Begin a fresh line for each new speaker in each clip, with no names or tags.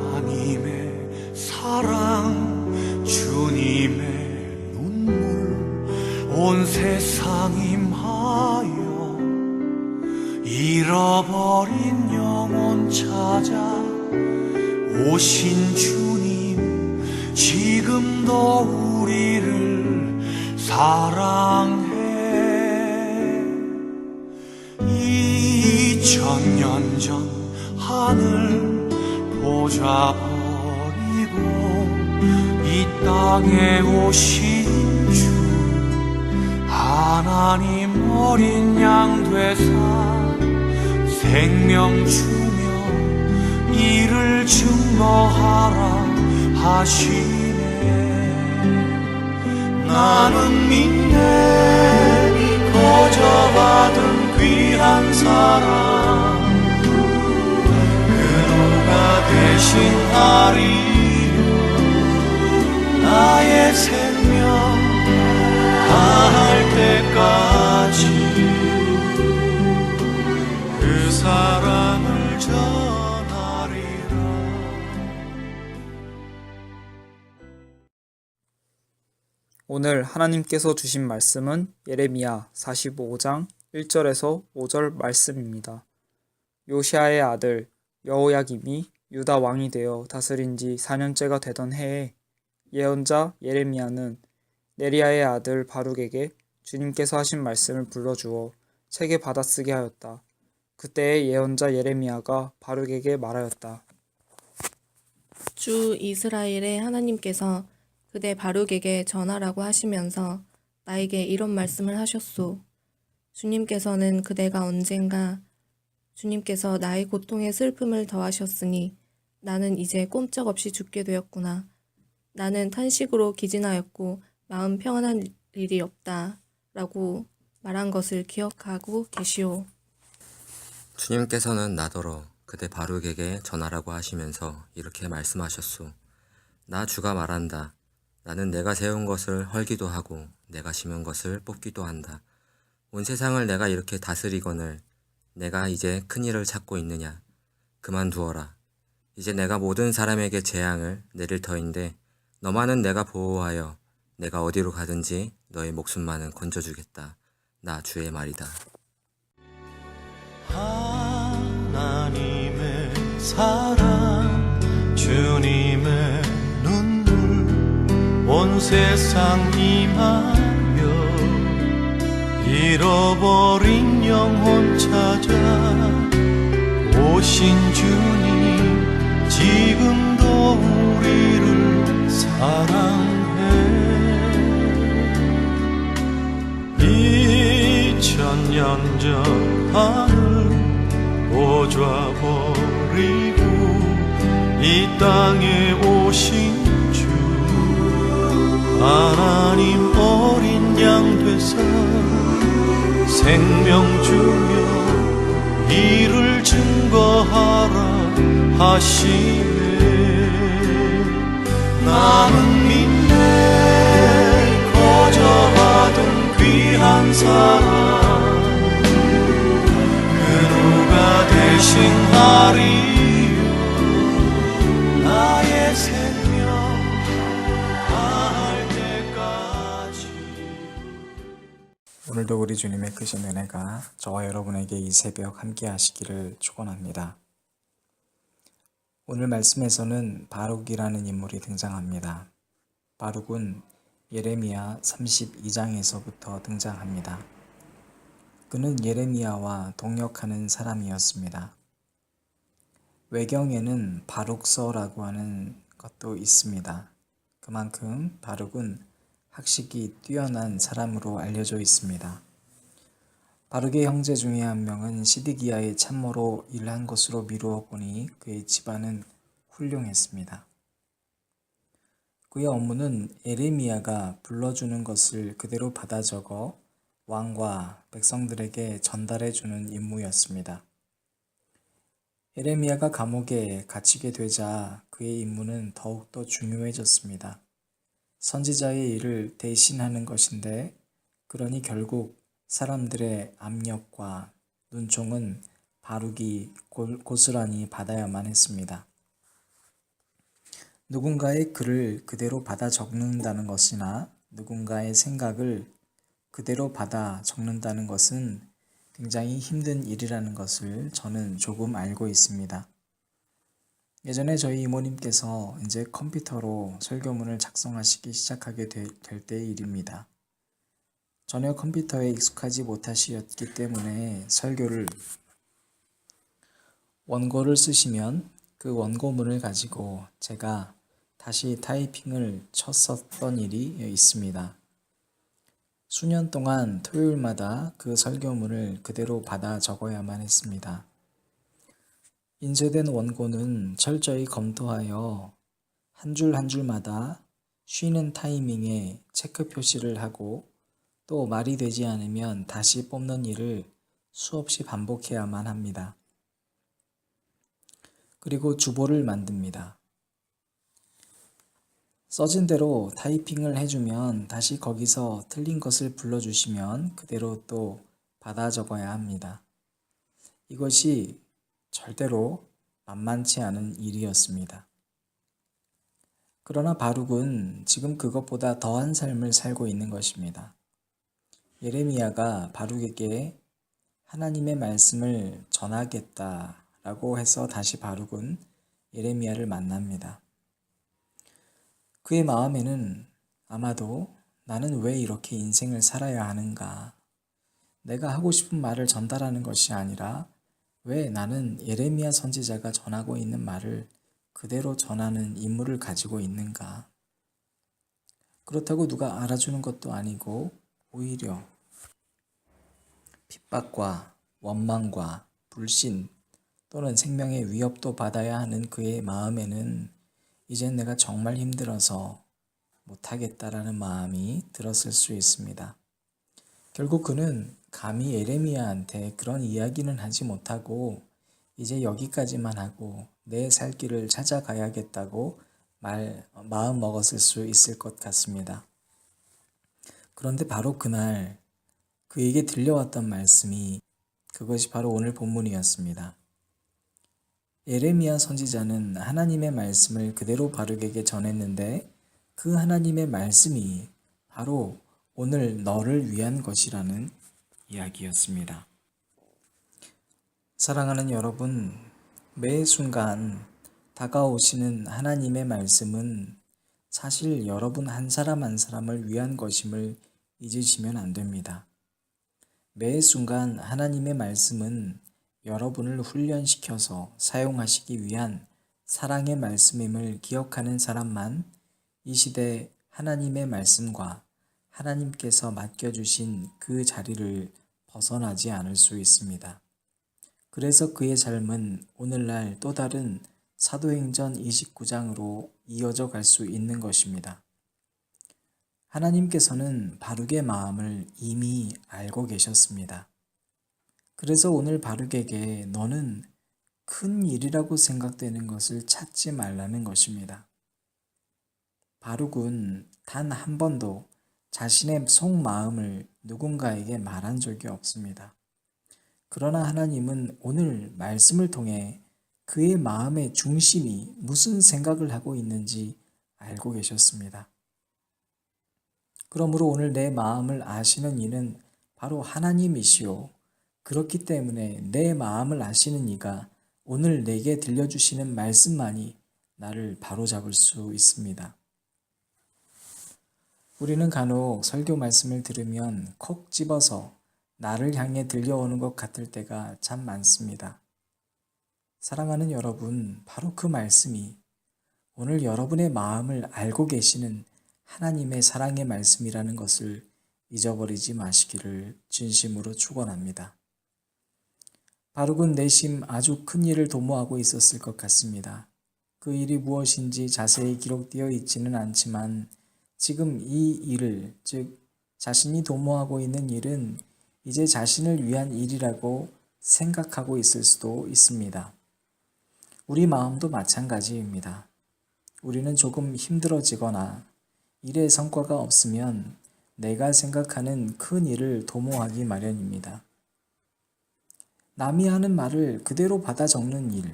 하나님의 사랑 주님의 눈물 온 세상 임하여 잃어버린 영혼 찾아 오신 주님 지금도 우리를 사랑해. 2000년 전 하늘 보좌 버리고 이 땅에 오신 주 하나님 어린 양 되사 생명 주며 이를 증거하라 하시네. 나는 믿네 거저 받은 귀한 사랑 대신하리요. 나의 생명 다할 때까지 그 사랑을 전하리라.
오늘 하나님께서 주신 말씀은 예레미야 45장 1절에서 5절 말씀입니다. 요시아의 아들 여호야김이 유다 왕이 되어 다스린 지 4년째가 되던 해에 예언자 예레미야는 네리야의 아들 바룩에게 주님께서 하신 말씀을 불러주어 책에 받아쓰게 하였다. 그때의 예언자 예레미야가 바룩에게 말하였다.
주 이스라엘의 하나님께서 그대 바룩에게 전하라고 하시면서 나에게 이런 말씀을 하셨소. 주님께서는 그대가 언젠가 주님께서 나의 고통에 슬픔을 더하셨으니 나는 이제 꼼짝없이 죽게 되었구나. 나는 탄식으로 기진하였고 마음 평안한 일이 없다 라고 말한 것을 기억하고 계시오.
주님께서는 나더러 그대 바룩에게 전하라고 하시면서 이렇게 말씀하셨소. 나 주가 말한다. 나는 내가 세운 것을 헐기도 하고 내가 심은 것을 뽑기도 한다. 온 세상을 내가 이렇게 다스리거늘 내가 이제 큰일을 찾고 있느냐. 그만두어라. 이제 내가 모든 사람에게 재앙을 내릴 터인데 너만은 내가 보호하여 내가 어디로 가든지 너의 목숨만은 건져주겠다. 나 주의 말이다.
하나님의 사랑 주님의 눈물 온 세상 임하여 잃어버린 영혼 찾아 오신 주님 지금도 우리를 사랑해. 2000년 전 하늘 보좌 버리고 이 땅에 오신 주 하나님 어린 양 되사 생명 주며 이를 증거하라 하시네. 나는 믿네 거저 받은 귀한 사랑 그 누가 대신하리요. 나의 생명 다할 때까지.
오늘도 우리 주님의 크신 은혜가 저와 여러분에게 이 새벽 함께 하시기를 축원합니다. 오늘 말씀에서는 바룩이라는 인물이 등장합니다. 바룩은 예레미야 32장에서부터 등장합니다. 그는 예레미야와 동역하는 사람이었습니다. 외경에는 바룩서라고 하는 것도 있습니다. 그만큼 바룩은 학식이 뛰어난 사람으로 알려져 있습니다. 바룩의 형제 중에 한 명은 시드기야의 참모로 일한 것으로 미루어 보니 그의 집안은 훌륭했습니다. 그의 업무는 예레미야가 불러주는 것을 그대로 받아 적어 왕과 백성들에게 전달해 주는 임무였습니다. 예레미야가 감옥에 갇히게 되자 그의 임무는 더욱더 중요해졌습니다. 선지자의 일을 대신하는 것인데, 그러니 결국 사람들의 압력과 눈총은 바룩이 고스란히 받아야만 했습니다. 누군가의 글을 그대로 받아 적는다는 것이나 누군가의 생각을 그대로 받아 적는다는 것은 굉장히 힘든 일이라는 것을 저는 조금 알고 있습니다. 예전에 저희 이모님께서 이제 컴퓨터로 설교문을 작성하시기 시작하게 될 때의 일입니다. 전혀 컴퓨터에 익숙하지 못하시었기 때문에 설교를 원고를 쓰시면 그 원고문을 가지고 제가 다시 타이핑을 쳤었던 일이 있습니다. 수년 동안 토요일마다 그 설교문을 그대로 받아 적어야만 했습니다. 인쇄된 원고는 철저히 검토하여 한 줄 한 줄마다 쉬는 타이밍에 체크 표시를 하고, 또 말이 되지 않으면 다시 뽑는 일을 수없이 반복해야만 합니다. 그리고 주보를 만듭니다. 써진 대로 타이핑을 해주면 다시 거기서 틀린 것을 불러주시면 그대로 또 받아 적어야 합니다. 이것이 절대로 만만치 않은 일이었습니다. 그러나 바룩은 지금 그것보다 더한 삶을 살고 있는 것입니다. 예레미야가 바룩에게 하나님의 말씀을 전하겠다라고 해서 다시 바룩은 예레미야를 만납니다. 그의 마음에는 아마도 나는 왜 이렇게 인생을 살아야 하는가? 내가 하고 싶은 말을 전달하는 것이 아니라 왜 나는 예레미야 선지자가 전하고 있는 말을 그대로 전하는 임무를 가지고 있는가? 그렇다고 누가 알아주는 것도 아니고 오히려 핍박과 원망과 불신 또는 생명의 위협도 받아야 하는 그의 마음에는 이젠 내가 정말 힘들어서 못하겠다라는 마음이 들었을 수 있습니다. 결국 그는 감히 예레미야한테 그런 이야기는 하지 못하고 이제 여기까지만 하고 내 살 길을 찾아가야겠다고 마음 먹었을 수 있을 것 같습니다. 그런데 바로 그날 그에게 들려왔던 말씀이, 그것이 바로 오늘 본문이었습니다. 예레미야 선지자는 하나님의 말씀을 그대로 바룩에게 전했는데 그 하나님의 말씀이 바로 오늘 너를 위한 것이라는 이야기였습니다. 사랑하는 여러분, 매 순간 다가오시는 하나님의 말씀은 사실 여러분 한 사람 한 사람을 위한 것임을 잊으시면 안 됩니다. 매 순간 하나님의 말씀은 여러분을 훈련시켜서 사용하시기 위한 사랑의 말씀임을 기억하는 사람만 이 시대 하나님의 말씀과 하나님께서 맡겨주신 그 자리를 벗어나지 않을 수 있습니다. 그래서 그의 삶은 오늘날 또 다른 사도행전 29장으로 이어져 갈 수 있는 것입니다. 하나님께서는 바룩의 마음을 이미 알고 계셨습니다. 그래서 오늘 바룩에게 너는 큰 일이라고 생각되는 것을 찾지 말라는 것입니다. 바룩은 단 한 번도 자신의 속마음을 누군가에게 말한 적이 없습니다. 그러나 하나님은 오늘 말씀을 통해 그의 마음의 중심이 무슨 생각을 하고 있는지 알고 계셨습니다. 그러므로 오늘 내 마음을 아시는 이는 바로 하나님이시오. 그렇기 때문에 내 마음을 아시는 이가 오늘 내게 들려주시는 말씀만이 나를 바로잡을 수 있습니다. 우리는 간혹 설교 말씀을 들으면 콕 집어서 나를 향해 들려오는 것 같을 때가 참 많습니다. 사랑하는 여러분, 바로 그 말씀이 오늘 여러분의 마음을 알고 계시는 하나님의 사랑의 말씀이라는 것을 잊어버리지 마시기를 진심으로 축원합니다. 바룩은 내심 아주 큰 일을 도모하고 있었을 것 같습니다. 그 일이 무엇인지 자세히 기록되어 있지는 않지만 지금 이 일을, 즉 자신이 도모하고 있는 일은 이제 자신을 위한 일이라고 생각하고 있을 수도 있습니다. 우리 마음도 마찬가지입니다. 우리는 조금 힘들어지거나 일의 성과가 없으면 내가 생각하는 큰 일을 도모하기 마련입니다. 남이 하는 말을 그대로 받아 적는 일,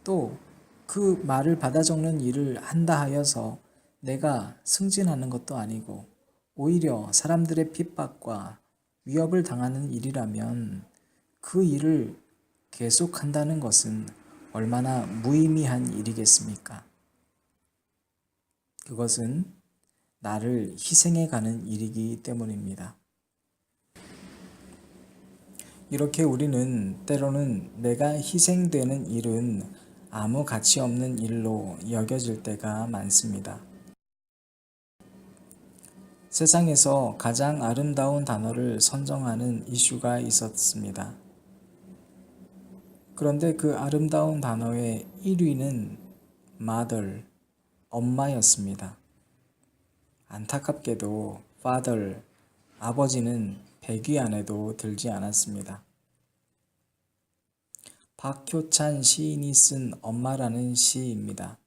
또 그 말을 받아 적는 일을 한다 하여서 내가 승진하는 것도 아니고 오히려 사람들의 핍박과 위협을 당하는 일이라면 그 일을 계속한다는 것은 얼마나 무의미한 일이겠습니까? 그것은 나를 희생해 가는 일이기 때문입니다. 이렇게 우리는 때로는 내가 희생되는 일은 아무 가치 없는 일로 여겨질 때가 많습니다. 세상에서 가장 아름다운 단어를 선정하는 이슈가 있었습니다. 그런데 그 아름다운 단어의 1위는 mother, 엄마였습니다. 안타깝게도 father, 아버지는 100위 안에도 들지 않았습니다. 박효찬 시인이 쓴 엄마라는 시입니다.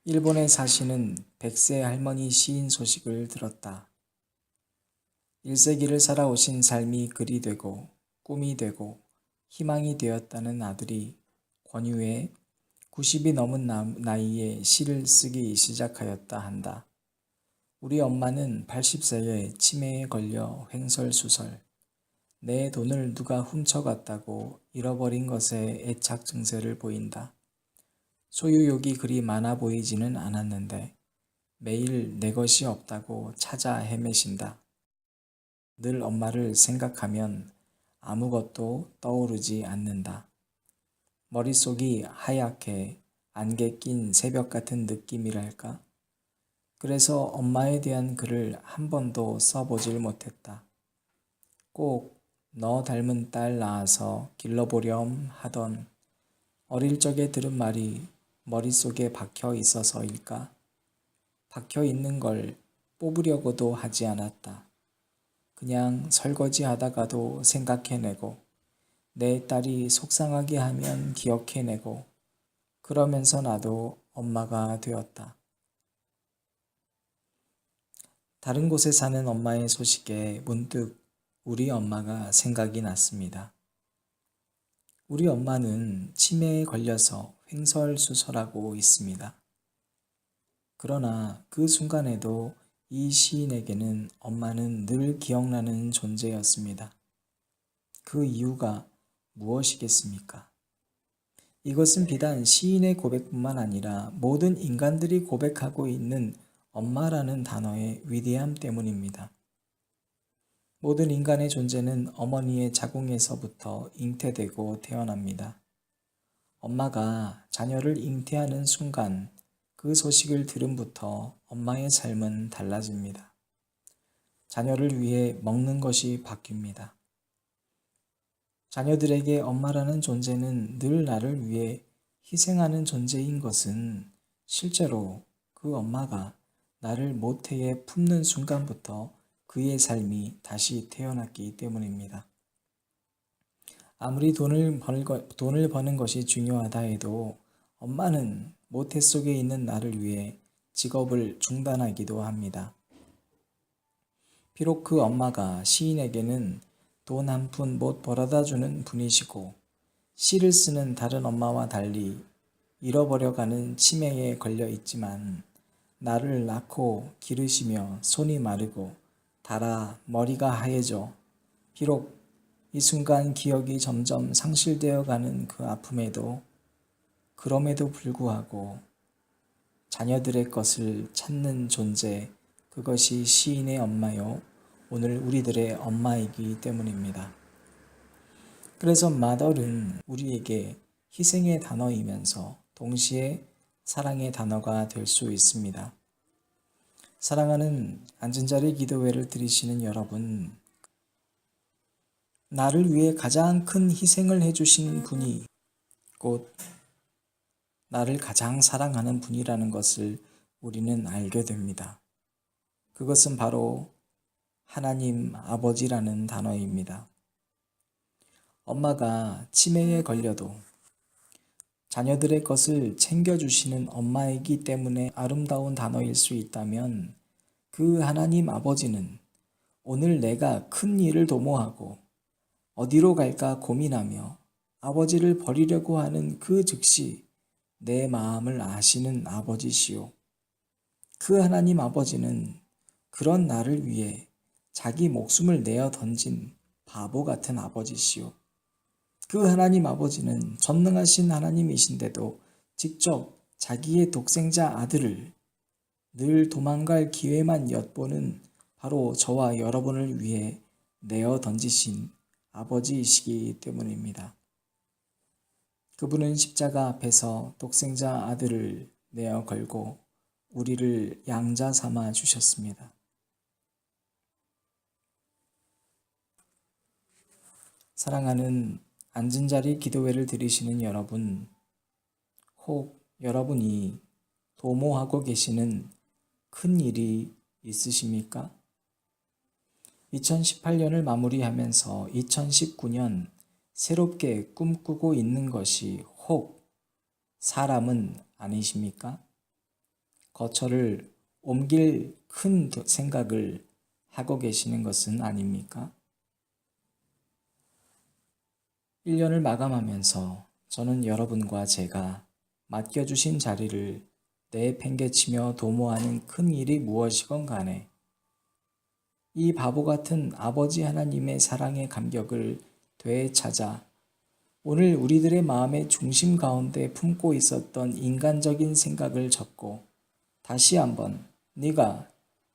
일본에 사시는 100세 할머니 시인 소식을 들었다. 1세기를 살아오신 삶이 글이 되고 꿈이 되고 희망이 되었다는 아들이 권유해 90이 넘은 나이에 시를 쓰기 시작하였다 한다. 우리 엄마는 80세에 치매에 걸려 횡설수설, 내 돈을 누가 훔쳐갔다고 잃어버린 것에 애착 증세를 보인다. 소유욕이 그리 많아 보이지는 않았는데 매일 내 것이 없다고 찾아 헤매신다. 늘 엄마를 생각하면 아무것도 떠오르지 않는다. 머릿속이 하얗게 안개 낀 새벽 같은 느낌이랄까? 그래서 엄마에 대한 글을 한 번도 써보질 못했다. 꼭 너 닮은 딸 낳아서 길러보렴 하던 어릴 적에 들은 말이 머릿속에 박혀 있어서일까? 박혀 있는 걸 뽑으려고도 하지 않았다. 그냥 설거지 하다가도 생각해내고 내 딸이 속상하게 하면 기억해내고 그러면서 나도 엄마가 되었다. 다른 곳에 사는 엄마의 소식에 문득 우리 엄마가 생각이 났습니다. 우리 엄마는 치매에 걸려서 횡설수설하고 있습니다. 그러나 그 순간에도 이 시인에게는 엄마는 늘 기억나는 존재였습니다. 그 이유가 무엇이겠습니까? 이것은 비단 시인의 고백뿐만 아니라 모든 인간들이 고백하고 있는 엄마라는 단어의 위대함 때문입니다. 모든 인간의 존재는 어머니의 자궁에서부터 잉태되고 태어납니다. 엄마가 자녀를 잉태하는 순간 그 소식을 들음부터 엄마의 삶은 달라집니다. 자녀를 위해 먹는 것이 바뀝니다. 자녀들에게 엄마라는 존재는 늘 나를 위해 희생하는 존재인 것은 실제로 그 엄마가 나를 모태에 품는 순간부터 그의 삶이 다시 태어났기 때문입니다. 아무리 돈을 버는 것이 중요하다 해도 엄마는 모태 속에 있는 나를 위해 직업을 중단하기도 합니다. 비록 그 엄마가 시인에게는 돈 한 푼 못 벌어다 주는 분이시고 시를 쓰는 다른 엄마와 달리 잃어버려가는 치매에 걸려 있지만 나를 낳고 기르시며 손이 마르고 달아 머리가 하얘져 비록 이 순간 기억이 점점 상실되어 가는 그 아픔에도 그럼에도 불구하고 자녀들의 것을 찾는 존재, 그것이 시인의 엄마요 오늘 우리들의 엄마이기 때문입니다. 그래서 mother은 우리에게 희생의 단어이면서 동시에 사랑의 단어가 될 수 있습니다. 사랑하는 앉은 자리 기도회를 드리시는 여러분, 나를 위해 가장 큰 희생을 해주신 분이 곧 나를 가장 사랑하는 분이라는 것을 우리는 알게 됩니다. 그것은 바로 하나님 아버지라는 단어입니다. 엄마가 치매에 걸려도 자녀들의 것을 챙겨주시는 엄마이기 때문에 아름다운 단어일 수 있다면 그 하나님 아버지는 오늘 내가 큰 일을 도모하고 어디로 갈까 고민하며 아버지를 버리려고 하는 그 즉시 내 마음을 아시는 아버지시오. 그 하나님 아버지는 그런 나를 위해 자기 목숨을 내어 던진 바보 같은 아버지시오. 그 하나님 아버지는 전능하신 하나님이신데도 직접 자기의 독생자 아들을 늘 도망갈 기회만 엿보는 바로 저와 여러분을 위해 내어 던지신 아버지이시기 때문입니다. 그분은 십자가 앞에서 독생자 아들을 내어 걸고 우리를 양자 삼아 주셨습니다. 사랑하는 앉은 자리 기도회를 들으시는 여러분, 혹 여러분이 도모하고 계시는 큰 일이 있으십니까? 2018년을 마무리하면서 2019년 새롭게 꿈꾸고 있는 것이 혹 사람은 아니십니까? 거처를 옮길 큰 생각을 하고 계시는 것은 아닙니까? 1년을 마감하면서 저는 여러분과 제가 맡겨주신 자리를 내팽개치며 도모하는 큰 일이 무엇이건 간에 이 바보 같은 아버지 하나님의 사랑의 감격을 되찾아 오늘 우리들의 마음의 중심 가운데 품고 있었던 인간적인 생각을 접고 다시 한번 네가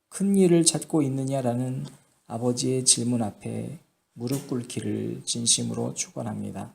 큰 일을 찾고 있느냐라는 아버지의 질문 앞에 무릎 꿇기를 진심으로 축원합니다.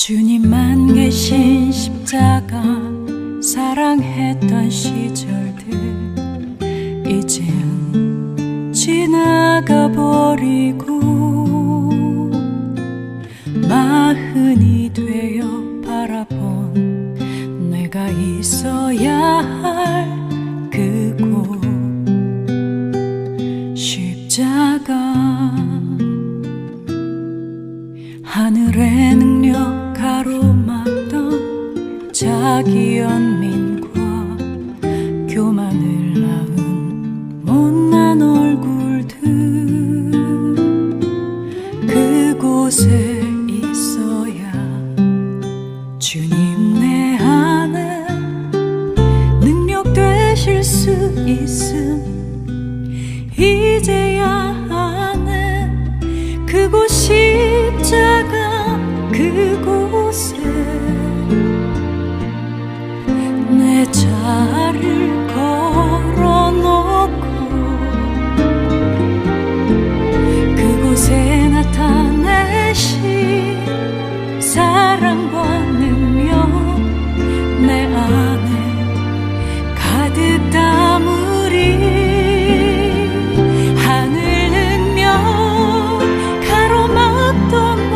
주님만 계신 십자가 사랑했던 시절들 이젠 지나가 버리고 마흔이 되어 바라본 내가 있어야 할 그곳 십자가 하늘의 능력 가로막던 자기 연민과 교만을 낳은 못난 얼굴들 그곳에 있어야 주님 내 안에 능력 되실 수 있음 이제야 아네 그곳 십자가 그곳에 내 자를 걸어놓고 그곳에 나타내신 사랑과 능력 내 안에 가득 담으리 하늘 능력 가로막던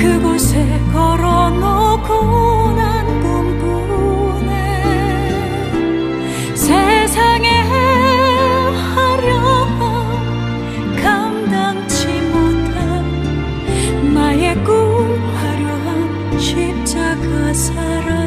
그곳에 걸어놓고 난 꿈꾸네 세상의 화려함 감당치 못한 나의 꿈 화려한 십자가 사랑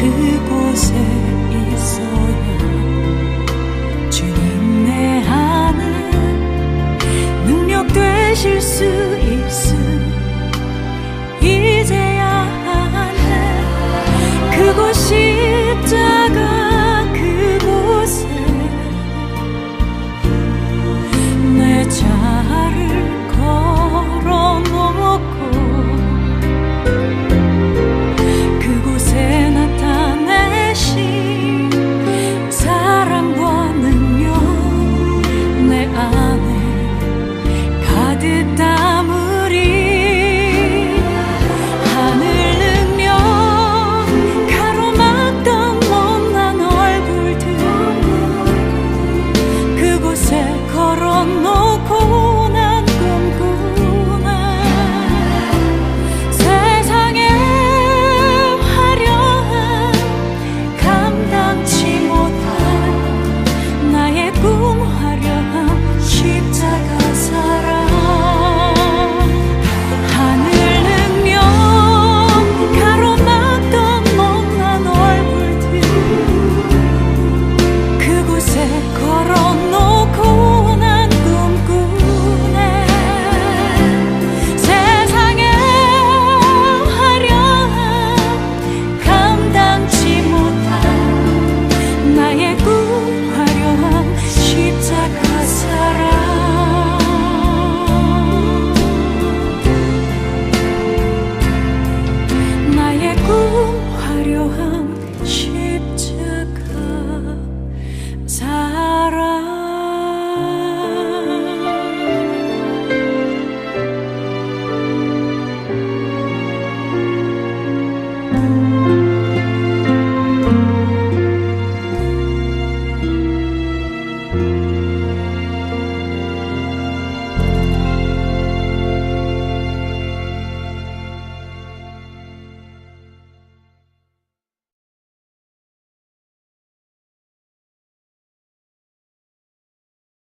그곳에 있어야 수